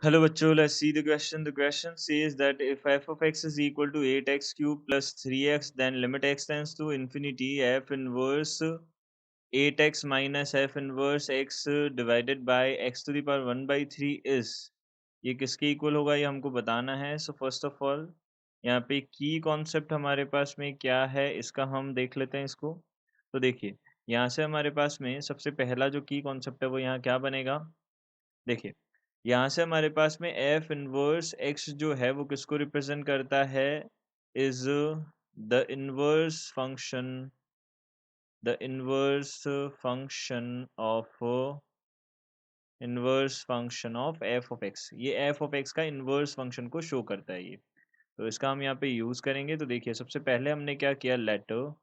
Hello बच्चों, let's see the question. The question says that if f of x is equal to 8x cube plus 3x, then limit x tends to infinity f inverse 8x minus f inverse x divided by x to the power 1 by 3 is, ये किसके equal होगा ये हमको बताना है. So first of all यहाँ पे की कॉन्सेप्ट हमारे पास में क्या है इसका हम देख लेते हैं इसको. तो देखिए यहाँ से हमारे पास में सबसे पहला जो की कॉन्सेप्ट है वो यहाँ क्या बनेगा. देखिए यहाँ से हमारे पास में एफ इनवर्स एक्स जो है वो किसको रिप्रेजेंट करता है. Is the inverse function of F of x. ये एफ ऑफ एक्स का इनवर्स फंक्शन को शो करता है ये. तो इसका हम यहाँ पे यूज करेंगे. तो देखिए सबसे पहले हमने क्या किया, letter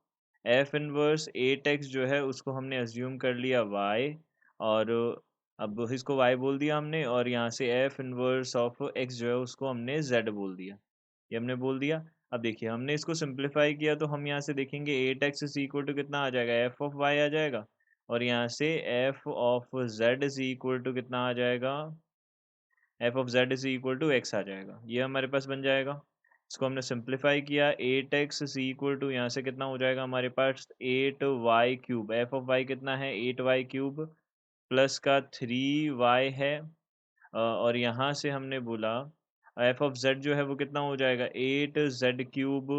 f inverse at x जो है उसको हमने अज्यूम कर लिया वाई, और अब इसको वाई बोल दिया हमने, और यहाँ से एफ इनवर्स ऑफ एक्स जो है उसको हमने जेड बोल दिया. ये हमने बोल दिया. अब देखिए हमने इसको सिंप्लीफाई किया तो हम यहाँ से देखेंगे at x is equal to कितना आ जाएगा, एफ ऑफ वाई आ जाएगा, और यहाँ से f of z is equal to कितना आ जाएगा, f of z is equal to x आ जाएगा. ये हमारे पास बन जाएगा. इसको हमने सिंप्लीफाई किया, eight x is equal to यहाँ से कितना हो जाएगा हमारे पास eight y cube. F of y कितना है, एट वाई क्यूब प्लस का थ्री वाई है, और यहाँ से हमने बोला एफ ऑफ जेड जो है वो कितना हो जाएगा, एट जेड क्यूब.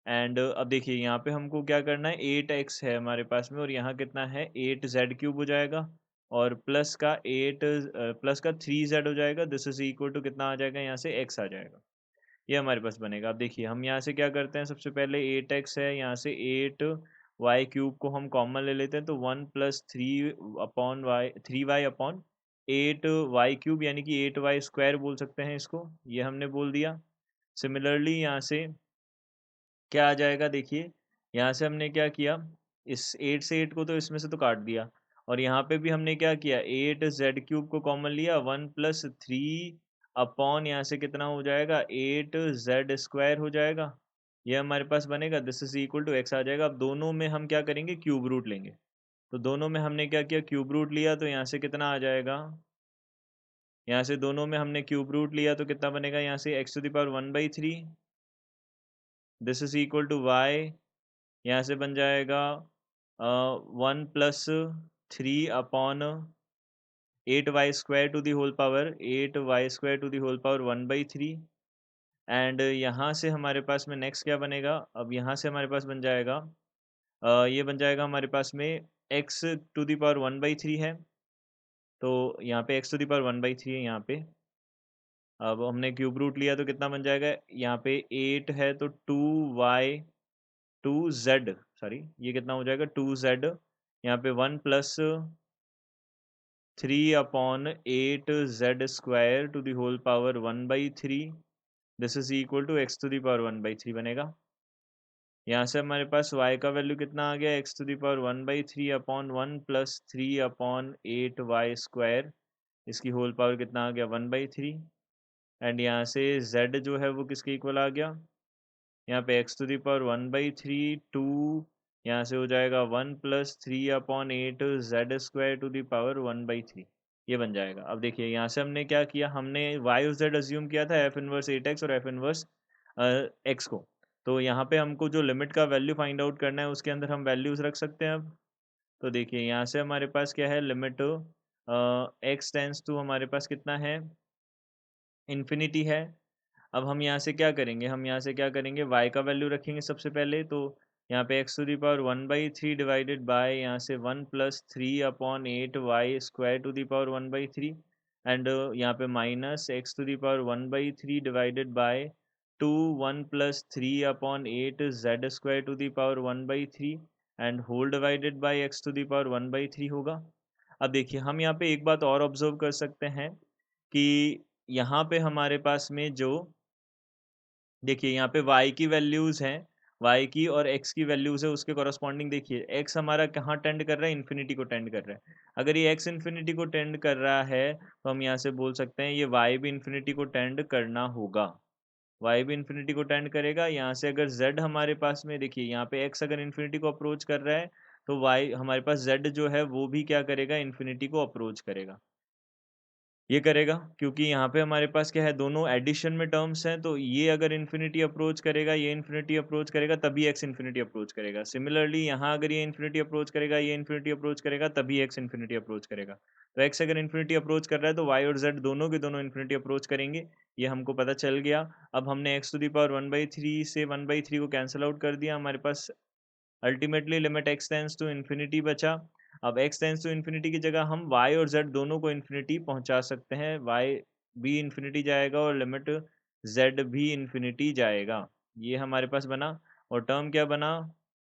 एंड अब देखिए यहाँ पे हमको क्या करना है, एट एक्स है हमारे पास में और यहाँ कितना है एट जेड क्यूब हो जाएगा, और प्लस का थ्री जेड हो जाएगा. दिस इज इक्वल टू कितना आ जाएगा, यहाँ से एक्स आ जाएगा. ये हमारे पास बनेगा. अब देखिए हम यहाँ से क्या करते हैं, सबसे पहले एट एक्स है, यहाँ से एट वाई क्यूब को हम कॉमन ले लेते हैं, तो one plus three y upon eight y cube, यानी कि एट वाई स्क्वायर बोल सकते हैं इसको. ये हमने बोल दिया. सिमिलरली यहाँ से क्या आ जाएगा, देखिए यहाँ से हमने क्या किया, इस एट से एट को तो इसमें से तो काट दिया, और यहाँ पे भी हमने क्या किया, एट जेड क्यूब को कॉमन लिया, वन प्लस थ्री अपॉन यहाँ से कितना हो जाएगा, एट जेड स्क्वायर हो जाएगा. ये हमारे पास बनेगा, this is equal to x आ जाएगा. अब दोनों में हम क्या करेंगे, क्यूब रूट लेंगे. तो दोनों में हमने क्या किया, क्यूब रूट लिया, तो यहाँ से कितना आ जाएगा, यहाँ से दोनों में हमने क्यूब रूट लिया तो कितना बनेगा, यहाँ से x to the power one by three, this is equal to y. यहाँ से बन जाएगा one plus three upon eight y square to the whole power, eight y square to the whole power one by three. And यहाँ से हमारे पास में next क्या बनेगा, अब यहाँ से हमारे पास बन जाएगा ये बन जाएगा हमारे पास में x to the power one by three है, तो यहाँ पे x to the power one by three है यहाँ पे. अब हमने क्यूब रूट लिया तो कितना बन जाएगा, यहाँ पे एट है तो to y to z, sorry ये कितना हो जाएगा, टू जेड. यहाँ पे one plus three upon eight z square to the whole power one by three, this is equal to x to the power one by three बनेगा. यहाँ से हमारे पास y का वैल्यू कितना आ गया, x to the power one by three upon one plus three upon eight y square, इसकी whole power कितना आ गया, वन बाई थ्री. एंड यहाँ से z जो है वो किसके इक्वल आ गया, यहाँ पे x to the power one by three to, यहाँ से हो जाएगा one plus three upon eight z square to the power one by three. ये बन जाएगा. अब देखिए यहाँ से हमने क्या किया, हमने वाई और जेड अज्यूम किया था, एफ इनवर्स एट एक्स और एफ इनवर्स एक्स को. तो यहाँ पे हमको जो लिमिट का वैल्यू फाइंड आउट करना है उसके अंदर हम वैल्यूज रख सकते हैं अब. तो देखिए यहाँ से हमारे पास क्या है, लिमिट एक्स टेंस टू हमारे पास कितना है, इन्फिनिटी है. अब हम यहाँ से क्या करेंगे, हम यहाँ से क्या करेंगे, y का वैल्यू रखेंगे सबसे पहले. तो यहाँ पे x to the power one by three divided by यहाँ से one plus three upon eight y square to the power one by three, and यहाँ पे minus x to the power one by three divided by to one plus three upon eight z square to the power one by three, and whole divided by x to the power one by three होगा. अब देखिए हम यहाँ पे एक बात और observe कर सकते हैं कि यहाँ पे हमारे पास में जो, देखिए यहाँ पे y की वैल्यूज़ हैं, y की और x की वैल्यूज़ है, उसके कॉरस्पॉन्डिंग देखिए x हमारा कहाँ टेंड कर रहा है, इन्फिनिटी को टेंड कर रहा है. अगर ये x इन्फिनिटी को टेंड कर रहा है तो हम यहाँ से बोल सकते हैं ये y भी इन्फिनिटी को टेंड करना होगा, y भी इन्फिनिटी को टेंड करेगा. यहाँ से अगर z हमारे पास में, देखिए यहाँ पे x अगर इन्फिनिटी को अप्रोच कर रहा है तो y हमारे पास z जो है वो भी क्या करेगा, इन्फिनिटी को अप्रोच करेगा. ये करेगा क्योंकि यहाँ पे हमारे पास क्या है, दोनों एडिशन में टर्म्स हैं, तो ये अगर इन्फिनिटी अप्रोच करेगा, ये इन्फिनिटी अप्रोच करेगा, तभी एक्स इन्फिनिटी अप्रोच करेगा। सिमिलरली यहाँ अगर ये इन्फिनिटी अप्रोच करेगा, ये इन्फिनिटी अप्रोच करेगा, तभी एक्स इन्फिनिटी अप्रोच करेगा। तो एक्स अगर इन्फिनिटी अप्रोच कर रहा है तो वाई और जेड दोनों के दोनों इन्फिनिटी अप्रोच करेंगे, ये हमको पता चल गया। अब हमने एक्स टू द पावर 1/3 से 1/3 को कैंसिल आउट कर दिया, हमारे पास ultimately limit x tends to infinity बचा। अब एक्स टेंस टू इन्फिनिटी की जगह हम वाई और जेड दोनों को इन्फिनिटी पहुंचा सकते हैं, वाई भी इन्फिनिटी जाएगा और लिमिट जेड भी इन्फिनिटी जाएगा। ये हमारे पास बना। और टर्म क्या बना,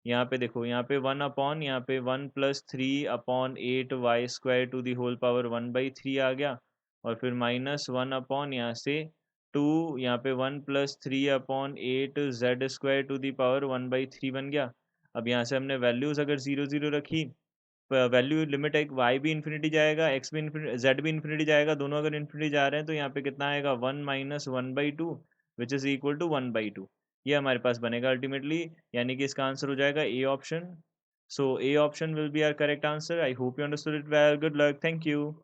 यहाँ पे देखो, यहाँ पे 1 अपॉन, यहाँ पे 1+3/8 y² to the whole power 1/3 आ गया, और फिर -1 अपॉन यहाँ से 2, यहाँ पे 1+3/8 z² टू दी पावर 1/3 बन गया। अब यहाँ से हमने वैल्यूज अगर 0 0 रखी, वैल्यू लिमिट एक वाई भी इन्फिनिटी जाएगा, एक्स भी इन्फिनिटी, जेड भी इन्फिनिटी जाएगा, दोनों अगर इन्फिनिटी जा रहे हैं तो यहाँ पे कितना आएगा, 1 - 1/2 विच इज इक्वल टू 1/2। ये हमारे पास बनेगा अल्टीमेटली, यानी कि इसका आंसर हो जाएगा A option. So A option will be our correct answer. I hope you understood it well. Good luck, thank you.